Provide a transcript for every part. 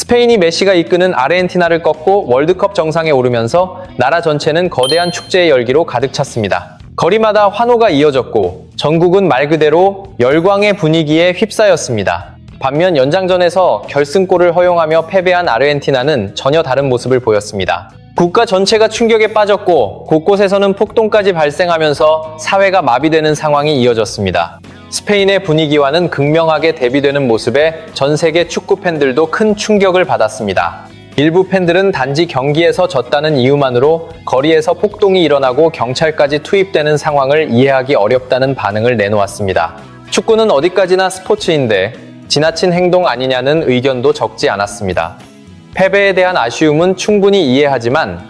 스페인이 메시가 이끄는 아르헨티나를 꺾고 월드컵 정상에 오르면서 나라 전체는 거대한 축제의 열기로 가득 찼습니다. 거리마다 환호가 이어졌고 전국은 말 그대로 열광의 분위기에 휩싸였습니다. 반면 연장전에서 결승골을 허용하며 패배한 아르헨티나는 전혀 다른 모습을 보였습니다. 국가 전체가 충격에 빠졌고 곳곳에서는 폭동까지 발생하면서 사회가 마비되는 상황이 이어졌습니다. 스페인의 분위기와는 극명하게 대비되는 모습에 전 세계 축구 팬들도 큰 충격을 받았습니다. 일부 팬들은 단지 경기에서 졌다는 이유만으로 거리에서 폭동이 일어나고 경찰까지 투입되는 상황을 이해하기 어렵다는 반응을 내놓았습니다. 축구는 어디까지나 스포츠인데 지나친 행동 아니냐는 의견도 적지 않았습니다. 패배에 대한 아쉬움은 충분히 이해하지만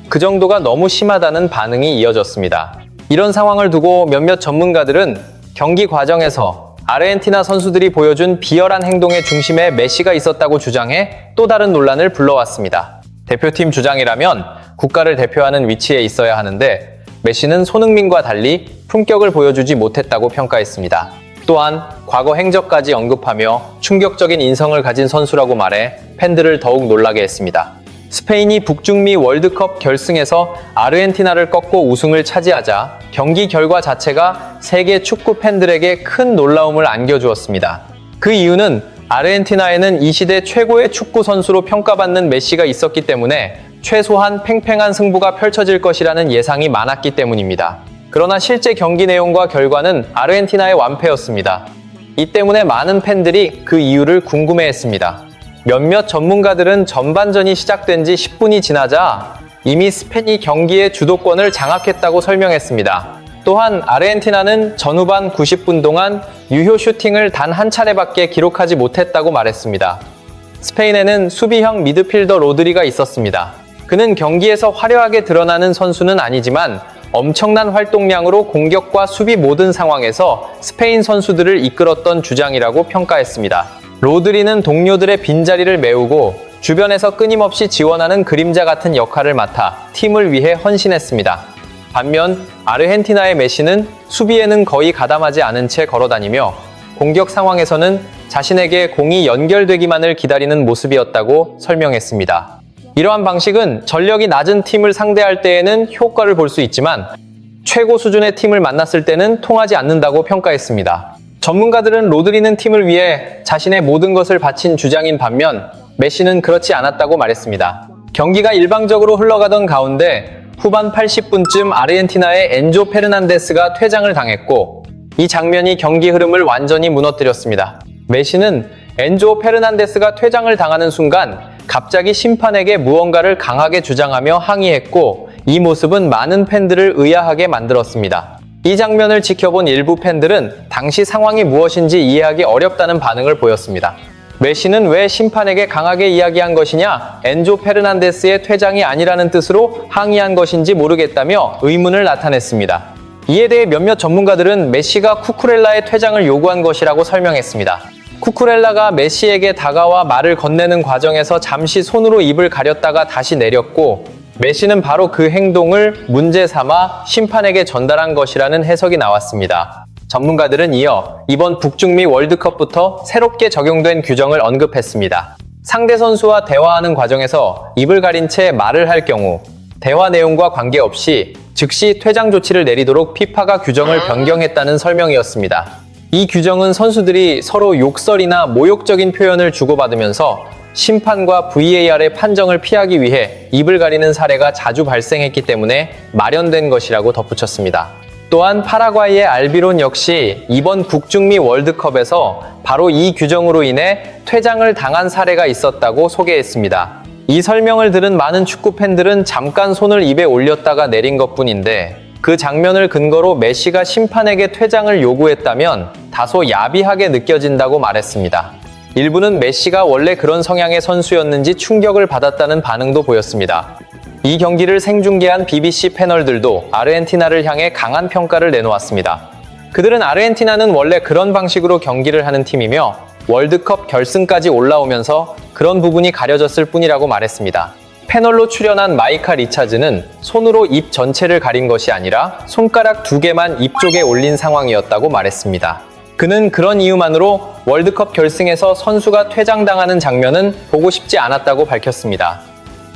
그 정도가 너무 심하다는 반응이 이어졌습니다. 이런 상황을 두고 몇몇 전문가들은 경기 과정에서 아르헨티나 선수들이 보여준 비열한 행동의 중심에 메시가 있었다고 주장해 또 다른 논란을 불러왔습니다. 대표팀 주장이라면 국가를 대표하는 위치에 있어야 하는데 메시는 손흥민과 달리 품격을 보여주지 못했다고 평가했습니다. 또한 과거 행적까지 언급하며 충격적인 인성을 가진 선수라고 말해 팬들을 더욱 놀라게 했습니다. 스페인이 북중미 월드컵 결승에서 아르헨티나를 꺾고 우승을 차지하자 경기 결과 자체가 세계 축구 팬들에게 큰 놀라움을 안겨주었습니다. 그 이유는 아르헨티나에는 이 시대 최고의 축구 선수로 평가받는 메시가 있었기 때문에 최소한 팽팽한 승부가 펼쳐질 것이라는 예상이 많았기 때문입니다. 그러나 실제 경기 내용과 결과는 아르헨티나의 완패였습니다. 이 때문에 많은 팬들이 그 이유를 궁금해했습니다. 몇몇 전문가들은 전반전이 시작된 지 10분이 지나자 이미 스페인이 경기의 주도권을 장악했다고 설명했습니다. 또한 아르헨티나는 전후반 90분 동안 유효 슈팅을 단 한 차례밖에 기록하지 못했다고 말했습니다. 스페인에는 수비형 미드필더 로드리가 있었습니다. 그는 경기에서 화려하게 드러나는 선수는 아니지만 엄청난 활동량으로 공격과 수비 모든 상황에서 스페인 선수들을 이끌었던 주장이라고 평가했습니다. 로드리는 동료들의 빈자리를 메우고 주변에서 끊임없이 지원하는 그림자 같은 역할을 맡아 팀을 위해 헌신했습니다. 반면 아르헨티나의 메시는 수비에는 거의 가담하지 않은 채 걸어다니며 공격 상황에서는 자신에게 공이 연결되기만을 기다리는 모습이었다고 설명했습니다. 이러한 방식은 전력이 낮은 팀을 상대할 때에는 효과를 볼 수 있지만 최고 수준의 팀을 만났을 때는 통하지 않는다고 평가했습니다. 전문가들은 로드리는 팀을 위해 자신의 모든 것을 바친 주장인 반면 메시는 그렇지 않았다고 말했습니다. 경기가 일방적으로 흘러가던 가운데 후반 80분쯤 아르헨티나의 엔조 페르난데스가 퇴장을 당했고 이 장면이 경기 흐름을 완전히 무너뜨렸습니다. 메시는 엔조 페르난데스가 퇴장을 당하는 순간 갑자기 심판에게 무언가를 강하게 주장하며 항의했고 이 모습은 많은 팬들을 의아하게 만들었습니다. 이 장면을 지켜본 일부 팬들은 당시 상황이 무엇인지 이해하기 어렵다는 반응을 보였습니다. 메시는 왜 심판에게 강하게 이야기한 것이냐, 엔조 페르난데스의 퇴장이 아니라는 뜻으로 항의한 것인지 모르겠다며 의문을 나타냈습니다. 이에 대해 몇몇 전문가들은 메시가 쿠쿠렐라의 퇴장을 요구한 것이라고 설명했습니다. 쿠쿠렐라가 메시에게 다가와 말을 건네는 과정에서 잠시 손으로 입을 가렸다가 다시 내렸고 메시는 바로 그 행동을 문제 삼아 심판에게 전달한 것이라는 해석이 나왔습니다. 전문가들은 이어 이번 북중미 월드컵부터 새롭게 적용된 규정을 언급했습니다. 상대 선수와 대화하는 과정에서 입을 가린 채 말을 할 경우 대화 내용과 관계없이 즉시 퇴장 조치를 내리도록 피파가 규정을 변경했다는 설명이었습니다. 이 규정은 선수들이 서로 욕설이나 모욕적인 표현을 주고받으면서 심판과 VAR의 판정을 피하기 위해 입을 가리는 사례가 자주 발생했기 때문에 마련된 것이라고 덧붙였습니다. 또한 파라과이의 알비론 역시 이번 북중미 월드컵에서 바로 이 규정으로 인해 퇴장을 당한 사례가 있었다고 소개했습니다. 이 설명을 들은 많은 축구 팬들은 잠깐 손을 입에 올렸다가 내린 것뿐인데 그 장면을 근거로 메시가 심판에게 퇴장을 요구했다면 다소 야비하게 느껴진다고 말했습니다. 일부는 메시가 원래 그런 성향의 선수였는지 충격을 받았다는 반응도 보였습니다. 이 경기를 생중계한 BBC 패널들도 아르헨티나를 향해 강한 평가를 내놓았습니다. 그들은 아르헨티나는 원래 그런 방식으로 경기를 하는 팀이며 월드컵 결승까지 올라오면서 그런 부분이 가려졌을 뿐이라고 말했습니다. 패널로 출연한 마이카 리차즈는 손으로 입 전체를 가린 것이 아니라 손가락 2개만 입 쪽에 올린 상황이었다고 말했습니다. 그는 그런 이유만으로 월드컵 결승에서 선수가 퇴장당하는 장면은 보고 싶지 않았다고 밝혔습니다.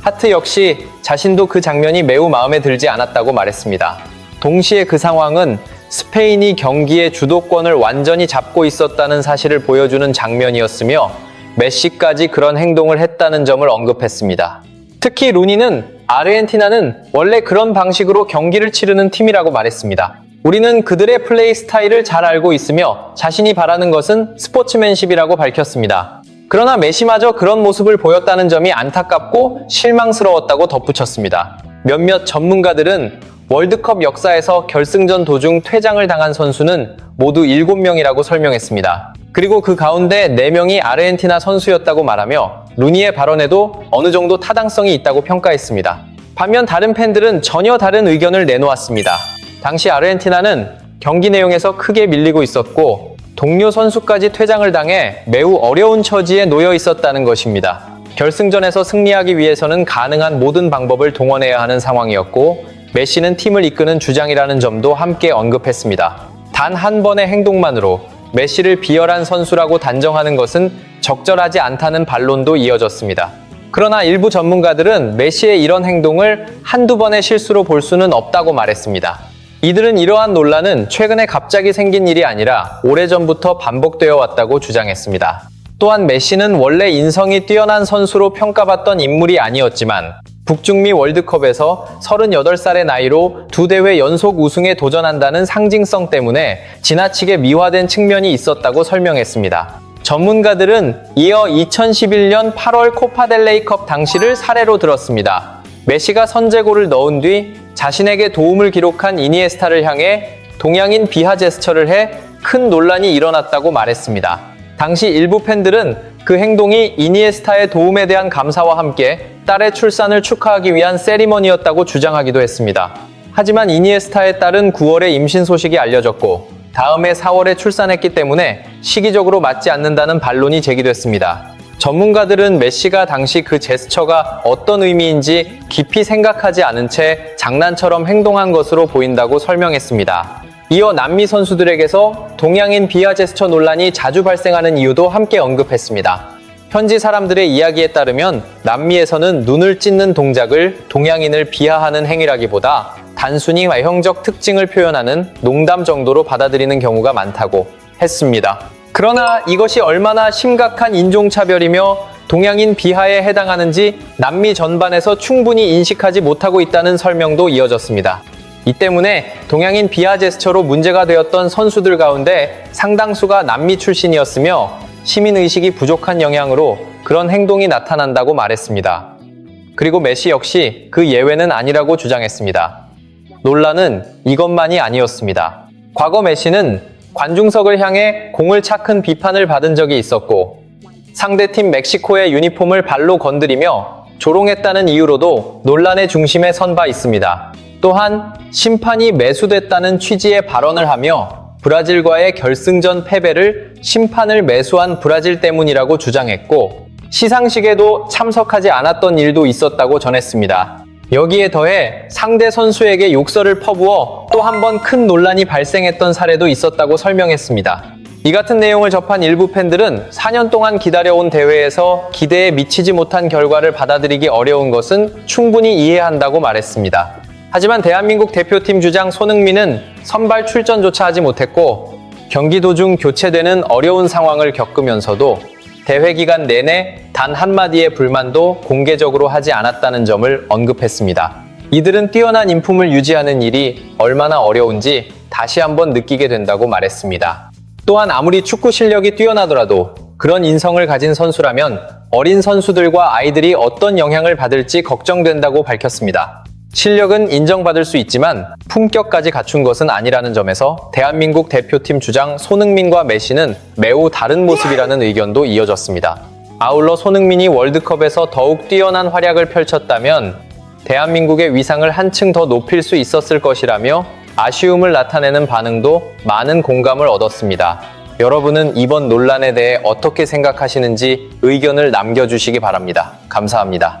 하트 역시 자신도 그 장면이 매우 마음에 들지 않았다고 말했습니다. 동시에 그 상황은 스페인이 경기의 주도권을 완전히 잡고 있었다는 사실을 보여주는 장면이었으며 메시까지 그런 행동을 했다는 점을 언급했습니다. 특히 루니는 아르헨티나는 원래 그런 방식으로 경기를 치르는 팀이라고 말했습니다. 우리는 그들의 플레이 스타일을 잘 알고 있으며 자신이 바라는 것은 스포츠맨십이라고 밝혔습니다. 그러나 메시마저 그런 모습을 보였다는 점이 안타깝고 실망스러웠다고 덧붙였습니다. 몇몇 전문가들은 월드컵 역사에서 결승전 도중 퇴장을 당한 선수는 모두 7명이라고 설명했습니다. 그리고 그 가운데 4명이 아르헨티나 선수였다고 말하며 루니의 발언에도 어느 정도 타당성이 있다고 평가했습니다. 반면 다른 팬들은 전혀 다른 의견을 내놓았습니다. 당시 아르헨티나는 경기 내용에서 크게 밀리고 있었고 동료 선수까지 퇴장을 당해 매우 어려운 처지에 놓여 있었다는 것입니다. 결승전에서 승리하기 위해서는 가능한 모든 방법을 동원해야 하는 상황이었고 메시는 팀을 이끄는 주장이라는 점도 함께 언급했습니다. 단 한 번의 행동만으로 메시를 비열한 선수라고 단정하는 것은 적절하지 않다는 반론도 이어졌습니다. 그러나 일부 전문가들은 메시의 이런 행동을 한두 번의 실수로 볼 수는 없다고 말했습니다. 이들은 이러한 논란은 최근에 갑자기 생긴 일이 아니라 오래전부터 반복되어 왔다고 주장했습니다. 또한 메시는 원래 인성이 뛰어난 선수로 평가받던 인물이 아니었지만 북중미 월드컵에서 38살의 나이로 2대회 연속 우승에 도전한다는 상징성 때문에 지나치게 미화된 측면이 있었다고 설명했습니다. 전문가들은 이어 2011년 8월 코파델레이컵 당시를 사례로 들었습니다. 메시가 선제골을 넣은 뒤 자신에게 도움을 기록한 이니에스타를 향해 동양인 비하 제스처를 해 큰 논란이 일어났다고 말했습니다. 당시 일부 팬들은 그 행동이 이니에스타의 도움에 대한 감사와 함께 딸의 출산을 축하하기 위한 세리머니였다고 주장하기도 했습니다. 하지만 이니에스타의 딸은 9월에 임신 소식이 알려졌고 다음해 4월에 출산했기 때문에 시기적으로 맞지 않는다는 반론이 제기됐습니다. 전문가들은 메시가 당시 그 제스처가 어떤 의미인지 깊이 생각하지 않은 채 장난처럼 행동한 것으로 보인다고 설명했습니다. 이어 남미 선수들에게서 동양인 비하 제스처 논란이 자주 발생하는 이유도 함께 언급했습니다. 현지 사람들의 이야기에 따르면 남미에서는 눈을 찢는 동작을 동양인을 비하하는 행위라기보다 단순히 외형적 특징을 표현하는 농담 정도로 받아들이는 경우가 많다고 했습니다. 그러나 이것이 얼마나 심각한 인종차별이며 동양인 비하에 해당하는지 남미 전반에서 충분히 인식하지 못하고 있다는 설명도 이어졌습니다. 이 때문에 동양인 비하 제스처로 문제가 되었던 선수들 가운데 상당수가 남미 출신이었으며 시민의식이 부족한 영향으로 그런 행동이 나타난다고 말했습니다. 그리고 메시 역시 그 예외는 아니라고 주장했습니다. 논란은 이것만이 아니었습니다. 과거 메시는 관중석을 향해 공을 착한 비판을 받은 적이 있었고 상대팀 멕시코의 유니폼을 발로 건드리며 조롱했다는 이유로도 논란의 중심에 선 바 있습니다. 또한 심판이 매수됐다는 취지의 발언을 하며 브라질과의 결승전 패배를 심판을 매수한 브라질 때문이라고 주장했고 시상식에도 참석하지 않았던 일도 있었다고 전했습니다. 여기에 더해 상대 선수에게 욕설을 퍼부어 또 한 번 큰 논란이 발생했던 사례도 있었다고 설명했습니다. 이 같은 내용을 접한 일부 팬들은 4년 동안 기다려온 대회에서 기대에 미치지 못한 결과를 받아들이기 어려운 것은 충분히 이해한다고 말했습니다. 하지만 대한민국 대표팀 주장 손흥민은 선발 출전조차 하지 못했고 경기 도중 교체되는 어려운 상황을 겪으면서도 대회 기간 내내 단 한마디의 불만도 공개적으로 하지 않았다는 점을 언급했습니다. 이들은 뛰어난 인품을 유지하는 일이 얼마나 어려운지 다시 한번 느끼게 된다고 말했습니다. 또한 아무리 축구 실력이 뛰어나더라도 그런 인성을 가진 선수라면 어린 선수들과 아이들이 어떤 영향을 받을지 걱정된다고 밝혔습니다. 실력은 인정받을 수 있지만 품격까지 갖춘 것은 아니라는 점에서 대한민국 대표팀 주장 손흥민과 메시는 매우 다른 모습이라는 의견도 이어졌습니다. 아울러 손흥민이 월드컵에서 더욱 뛰어난 활약을 펼쳤다면 대한민국의 위상을 한층 더 높일 수 있었을 것이라며 아쉬움을 나타내는 반응도 많은 공감을 얻었습니다. 여러분은 이번 논란에 대해 어떻게 생각하시는지 의견을 남겨주시기 바랍니다. 감사합니다.